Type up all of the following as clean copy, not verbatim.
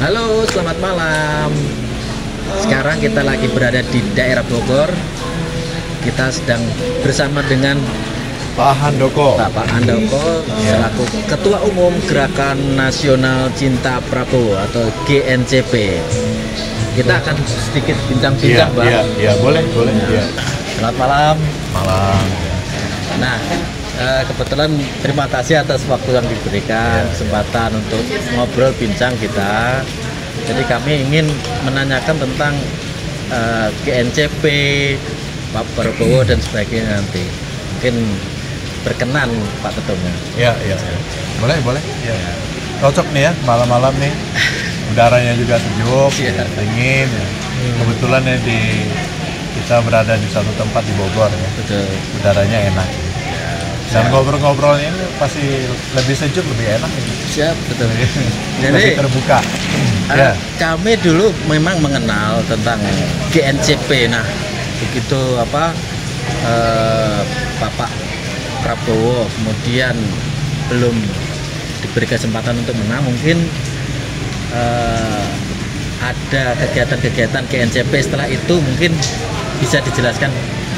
Halo, selamat malam. Sekarang kita lagi berada di daerah Bogor. Kita sedang bersama dengan Pak Handoko. Bapak Handoko selaku Ketua Umum Gerakan Nasional Cinta Prabowo atau GNCP. Kita akan sedikit bincang-bincang, Pak. Iya, boleh. Ya. Selamat malam. Malam. Nah, kebetulan terima kasih atas waktu yang diberikan, kesempatan untuk ngobrol bincang kita. Jadi kami ingin menanyakan tentang GNCP, Pak Prabowo dan sebagainya nanti. Mungkin berkenan Pak Ketumnya. Iya. Boleh. Ya. Cocok nih ya, malam-malam nih. Udaranya juga sejuk, dingin. Ya. Kebetulan ya kita berada di satu tempat di Bogor ya. Betul. Udaranya enak. Dan ngobrol-ngobrolnya ini pasti lebih sejuk, lebih enak. Siap, betul. Jadi lebih terbuka. Kami dulu memang mengenal tentang GNCP. Nah, begitu Bapak Prabowo kemudian belum diberi kesempatan untuk menang, mungkin ada kegiatan-kegiatan GNCP setelah itu mungkin bisa dijelaskan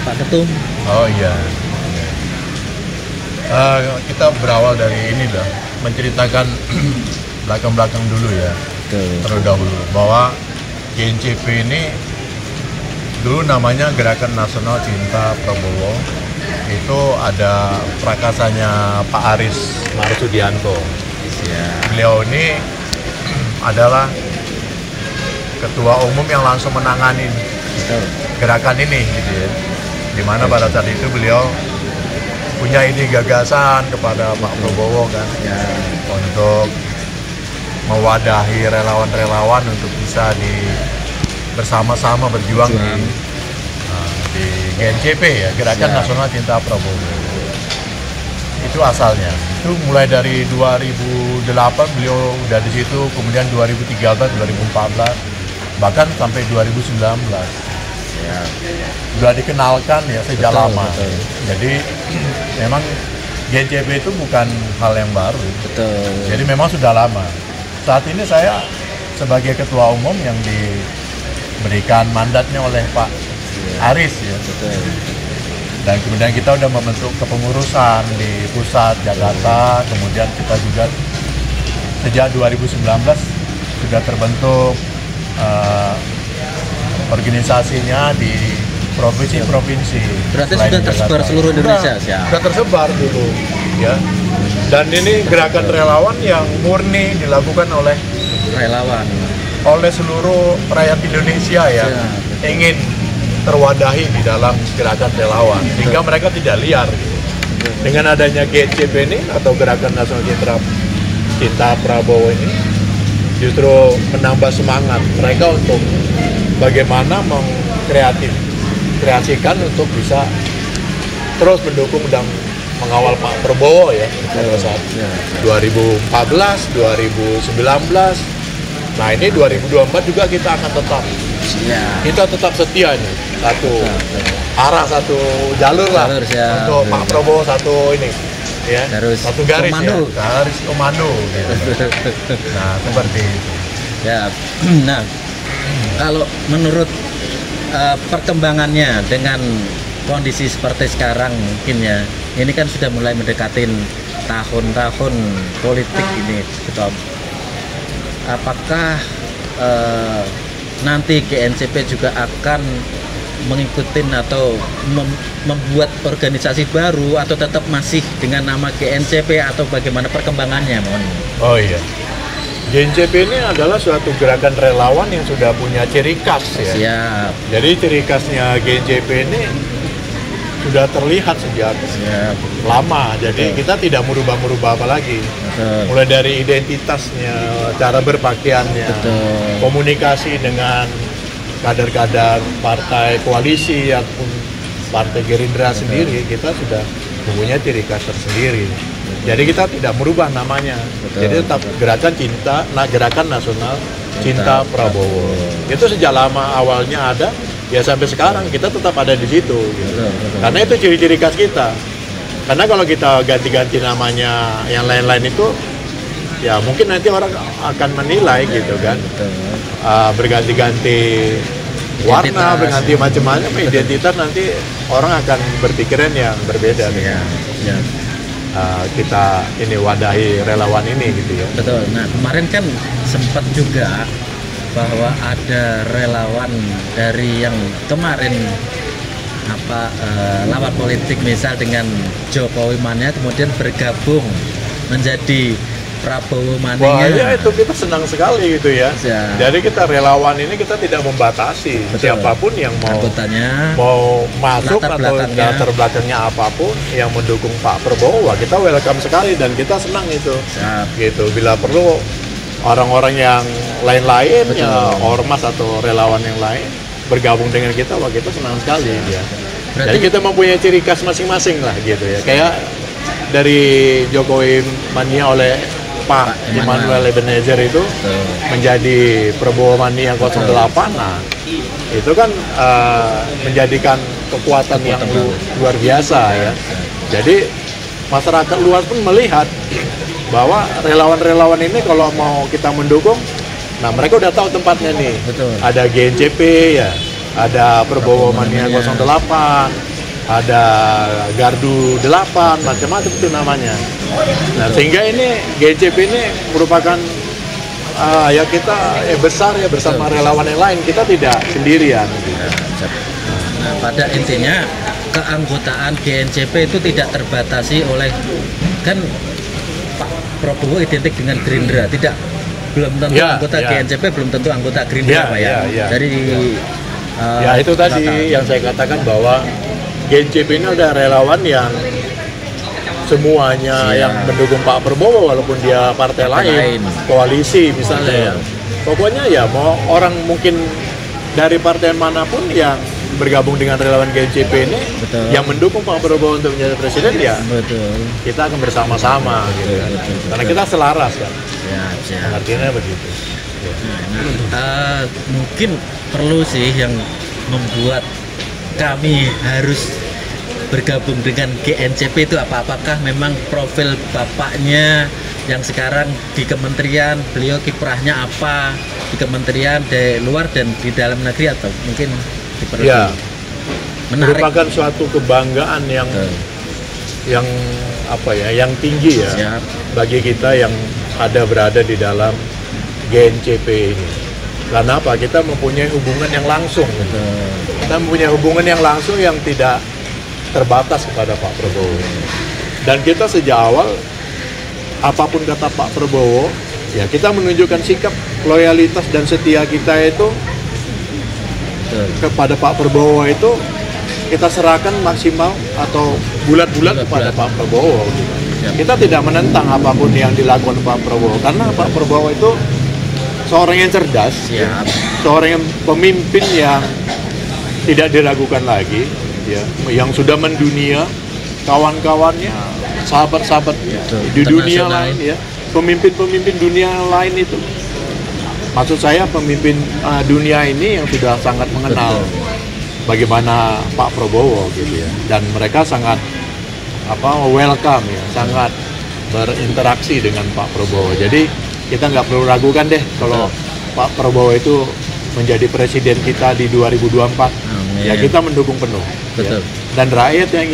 Pak Ketum. Oh iya. Kita berawal dari ini lah, menceritakan belakang-belakang dulu ya. Terlebih dahulu bahwa GNCP ini dulu namanya Gerakan Nasional Cinta Prabowo. Itu ada prakasanya Pak Aris Marsudianto. Beliau ini adalah ketua umum yang langsung menangani gerakan ini, gitu ya. Dimana pada saat itu beliau punya ide gagasan kepada Pak Prabowo kan, untuk mewadahi relawan-relawan untuk bisa bersama-sama berjuang di GNCP ya, Gerakan Nasional Cinta Prabowo. Itu asalnya. Itu mulai dari 2008 beliau udah di situ, kemudian 2013, 2014, bahkan sampai 2019. Sudah dikenalkan ya sejak lama. Jadi memang GNCP itu bukan hal yang baru. Jadi memang sudah lama. Saat ini saya sebagai ketua umum yang diberikan mandatnya oleh Pak Aris ya. Dan kemudian kita udah membentuk kepengurusan di pusat Jakarta, kemudian kita juga sejak 2019 sudah terbentuk organisasinya di provinsi-provinsi. Berarti sudah tersebar seluruh Indonesia? Sudah tersebar dulu, ya. Dan ini gerakan relawan yang murni dilakukan oleh seluruh rakyat Indonesia yang ingin terwadahi di dalam gerakan relawan, sehingga mereka tidak liar. Dengan adanya GNCP ini atau Gerakan Nasional Cinta Prabowo ini, justru menambah semangat mereka untuk bagaimana mengkreasikan untuk bisa terus mendukung dan mengawal Pak Prabowo ya pada saat 2014, 2019. Nah ini 2024 juga kita akan tetap setia nih, satu arah, satu jalur lah untuk Pak Prabowo, satu ini ya, satu garis komando. Garis komando gitu. Nah seperti itu ya. Nah, kalau menurut perkembangannya dengan kondisi seperti sekarang mungkin ya, ini kan sudah mulai mendekatin tahun-tahun politik ini, betul. Apakah nanti GNCP juga akan mengikuti atau membuat organisasi baru, atau tetap masih dengan nama GNCP, atau bagaimana perkembangannya? Mohon. Oh iya. GNCP ini adalah suatu gerakan relawan yang sudah punya ciri khas ya. Siap. Jadi ciri khasnya GNCP ini sudah terlihat sejak lama. Jadi kita tidak merubah apa lagi. Mulai dari identitasnya, cara berpakaiannya, komunikasi dengan kader-kader partai koalisi ataupun partai Gerindra sendiri, kita sudah mempunyai ciri khas tersendiri. Jadi kita tidak merubah namanya. Jadi tetap Gerakan Nasional Cinta Prabowo. Itu sejak lama awalnya ada, ya sampai sekarang kita tetap ada di situ. Gitu. Karena itu ciri-ciri khas kita. Karena kalau kita ganti-ganti namanya yang lain-lain itu ya mungkin nanti orang akan menilai gitu kan. Berganti-ganti warna, berganti macam-macam identitas, nanti orang akan berpikiran yang berbeda dengan kita ini wadahi relawan ini gitu ya. Betul. Nah kemarin kan sempat juga bahwa ada relawan dari yang kemarin lawan politik misal dengan Jokowi Mania kemudian bergabung menjadi Prabowo Mania. Wah ya, itu kita senang sekali gitu ya. Jadi kita relawan ini kita tidak membatasi. Betul. Siapapun yang mau masuk atau latar belakangnya apapun yang mendukung Pak Prabowo, kita welcome sekali dan kita senang itu. Gitu. Bila perlu orang-orang yang lain-lain ya ormas atau relawan yang lain bergabung dengan kita, kita senang sekali ya. Jadi kita mempunyai ciri khas masing-masing lah gitu ya. Kayak dari Jokowi Mania oleh Pak Immanuel Ebenezer itu menjadi Prabowo Mania 08. Nah, itu kan menjadikan kekuatan yang luar biasa ya. Jadi masyarakat luas pun melihat bahwa relawan-relawan ini kalau mau kita mendukung, nah mereka udah tahu tempatnya nih. Ada GNCP ya, ada Prabowo Mania 08, ada Gardu 8, macam-macam itu namanya. Nah, sehingga ini GNCP ini merupakan ya kita besar ya bersama relawan yang lain, kita tidak sendirian. Nah, pada intinya keanggotaan GNCP itu tidak terbatasi oleh, kan Pak Prabowo identik dengan Gerindra, belum tentu anggota GNCP belum tentu anggota Gerindra Pak ya. Dari itu tadi yang saya katakan bahwa GNCP ini ada relawan yang semuanya yang mendukung Pak Prabowo walaupun dia partai lain, koalisi misalnya. Pokoknya ya mau orang mungkin dari partai manapun yang bergabung dengan relawan GNCP ini yang mendukung Pak Prabowo untuk menjadi presiden kita akan bersama-sama gitu kan. Karena kita selaras kan. Artinya begitu. Mungkin perlu sih yang membuat kami harus bergabung dengan GNCP itu apakah memang profil bapaknya yang sekarang di kementerian, beliau kiprahnya apa di kementerian, di luar dan di dalam negeri, atau mungkin menarik, merupakan suatu kebanggaan yang yang tinggi ya bagi kita yang berada di dalam GNCP ini. Karena apa? Kita mempunyai hubungan yang langsung. Kita mempunyai hubungan yang langsung yang tidak terbatas kepada Pak Prabowo. Dan kita sejak awal, apapun kata Pak Prabowo, ya kita menunjukkan sikap loyalitas dan setia kita itu kepada Pak Prabowo itu kita serahkan maksimal atau bulat-bulat kepada Pak Prabowo. Kita tidak menentang apapun yang dilakukan Pak Prabowo, karena Pak Prabowo itu seorang yang cerdas, seorang yang pemimpin yang tidak diragukan lagi, yang sudah mendunia kawan-kawannya, sahabat-sahabatnya di dunia lain, pemimpin-pemimpin dunia lain itu. Maksud saya pemimpin dunia ini yang sudah sangat mengenal bagaimana Pak Prabowo gitu ya, dan mereka sangat welcome ya, sangat berinteraksi dengan Pak Prabowo. Jadi kita nggak perlu ragukan deh kalau Pak Prabowo itu menjadi presiden kita di 2024. Ya kita mendukung penuh. Ya. Dan rakyat yang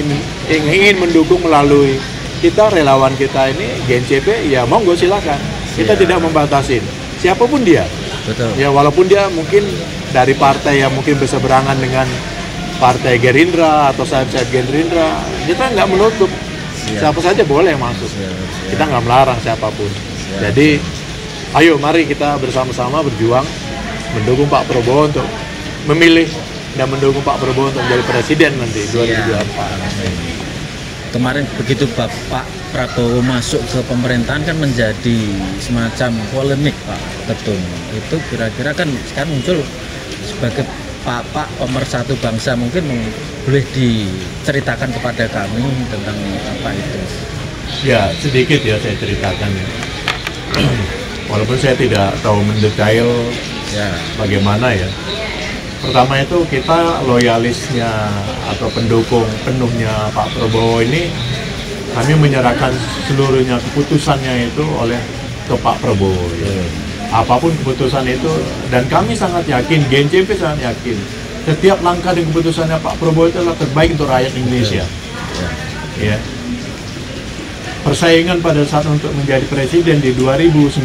ingin mendukung melalui kita, relawan kita ini GNCP, ya monggo silakan. Kita tidak membatasi siapapun dia. Ya walaupun dia mungkin dari partai yang mungkin berseberangan dengan partai Gerindra atau sayap-sayap Gerindra, kita nggak menutup. Siapa saja boleh masuk. Kita nggak melarang siapapun. Jadi ayo mari kita bersama-sama berjuang mendukung Pak Prabowo untuk memilih dan mendukung Pak Prabowo untuk menjadi presiden nanti 2024. Kemarin begitu Bapak Prabowo masuk ke pemerintahan kan menjadi semacam polemik Pak Ketum. Itu kira-kira kan sekarang muncul sebagai Bapak pemersatu bangsa, mungkin boleh diceritakan kepada kami tentang apa itu? Ya sedikit ya saya ceritakan. Walaupun saya tidak tahu mendetail bagaimana ya. Pertama itu kita loyalisnya atau pendukung penuhnya Pak Prabowo ini, kami menyerahkan seluruhnya keputusannya itu oleh ke Pak Prabowo. Ya. Apapun keputusan itu, dan kami sangat yakin, GNCP sangat yakin, setiap langkah dan keputusannya Pak Prabowo itu adalah terbaik untuk rakyat Indonesia. Ya. Persaingan pada saat untuk menjadi presiden di 2019,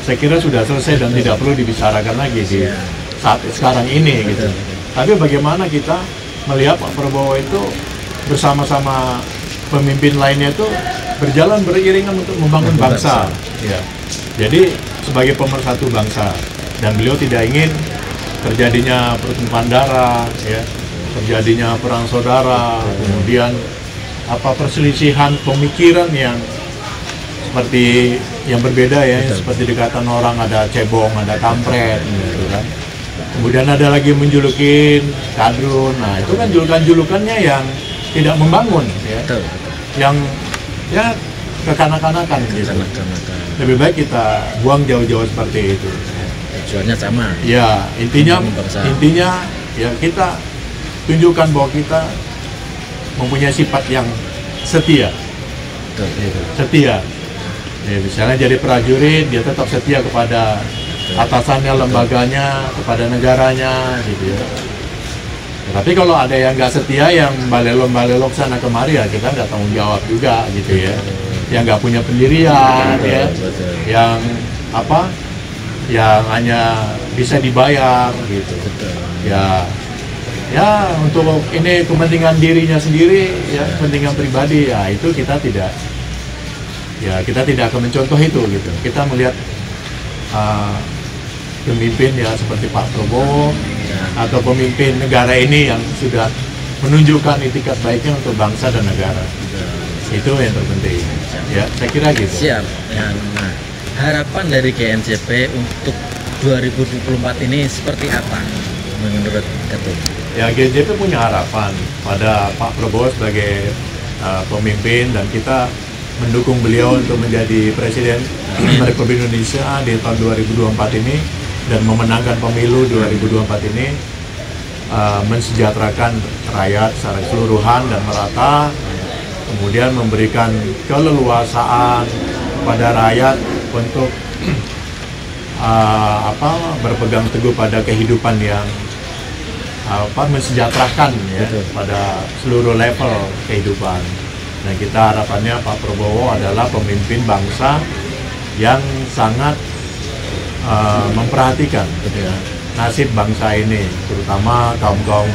saya kira sudah selesai dan tidak perlu dibicarakan lagi di saat sekarang ini. Gitu. Tapi bagaimana kita melihat Pak Prabowo itu bersama-sama pemimpin lainnya itu berjalan beriringan untuk membangun bangsa. Ya. Jadi sebagai pemersatu bangsa, dan beliau tidak ingin terjadinya pertumpahan darah, ya, terjadinya perang saudara, kemudian perselisihan pemikiran yang seperti yang berbeda ya, seperti dikatakan orang ada cebong, ada kampret, gitu kan. Kemudian ada lagi menjulukin kadrun, nah itu kan julukan-julukannya yang tidak membangun, ya, yang ya kekanak-kanakan gitu. Lebih baik kita buang jauh-jauh seperti itu. Tujuannya sama. Ya, intinya ya kita tunjukkan bahwa kita mempunyai sifat yang setia. Setia. Ya, misalnya jadi prajurit, dia tetap setia kepada atasannya, lembaganya, kepada negaranya, gitu ya. Tapi kalau ada yang nggak setia, yang balelok sana kemari, ya kita nggak tanggung jawab juga, gitu ya. Yang nggak punya pendirian, ya, yang yang hanya bisa dibayar, gitu. Ya untuk ini kepentingan dirinya sendiri, ya kepentingan pribadi, ya itu kita tidak akan mencontoh itu, gitu. Kita melihat pemimpin ya seperti Pak Prabowo atau pemimpin negara ini yang sudah menunjukkan itikat baiknya untuk bangsa dan negara. Itu yang terpenting. Ya, saya kira gitu. Siap. Nah, harapan dari GNCP untuk 2024 ini seperti apa menurut Ketum? Ya, GNCP punya harapan pada Pak Prabowo sebagai pemimpin, dan kita mendukung beliau untuk menjadi Presiden Republik Indonesia di tahun 2024 ini, dan memenangkan pemilu 2024 ini, mensejahterakan rakyat secara keseluruhan dan merata, kemudian memberikan keleluasaan pada rakyat untuk berpegang teguh pada kehidupan yang mensejahterakan ya, pada seluruh level kehidupan. Dan kita harapannya Pak Prabowo adalah pemimpin bangsa yang sangat memperhatikan ya, nasib bangsa ini, terutama kaum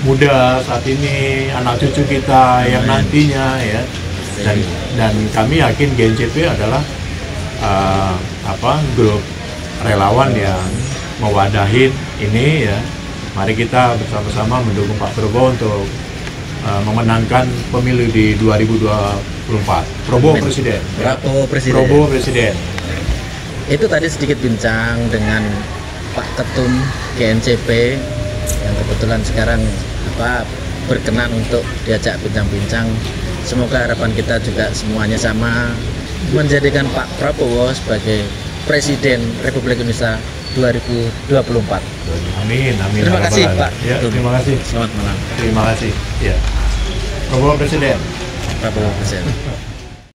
muda saat ini, anak cucu kita yang nantinya ya. Dan kami yakin GNCP adalah grup relawan yang mewadahin ini ya. Mari kita bersama-sama mendukung Pak Prabowo untuk memenangkan pemilu di 2024. Prabowo Presiden. Prabowo Presiden. Itu tadi sedikit bincang dengan Pak Ketum GNCP yang kebetulan sekarang berkenan untuk diajak bincang-bincang. Semoga harapan kita juga semuanya sama, menjadikan Pak Prabowo sebagai Presiden Republik Indonesia 2024. Amin. Terima kasih Pak. Ya, terima kasih. Selamat malam. Terima kasih. Ya. Prabowo Presiden. Prabowo Presiden.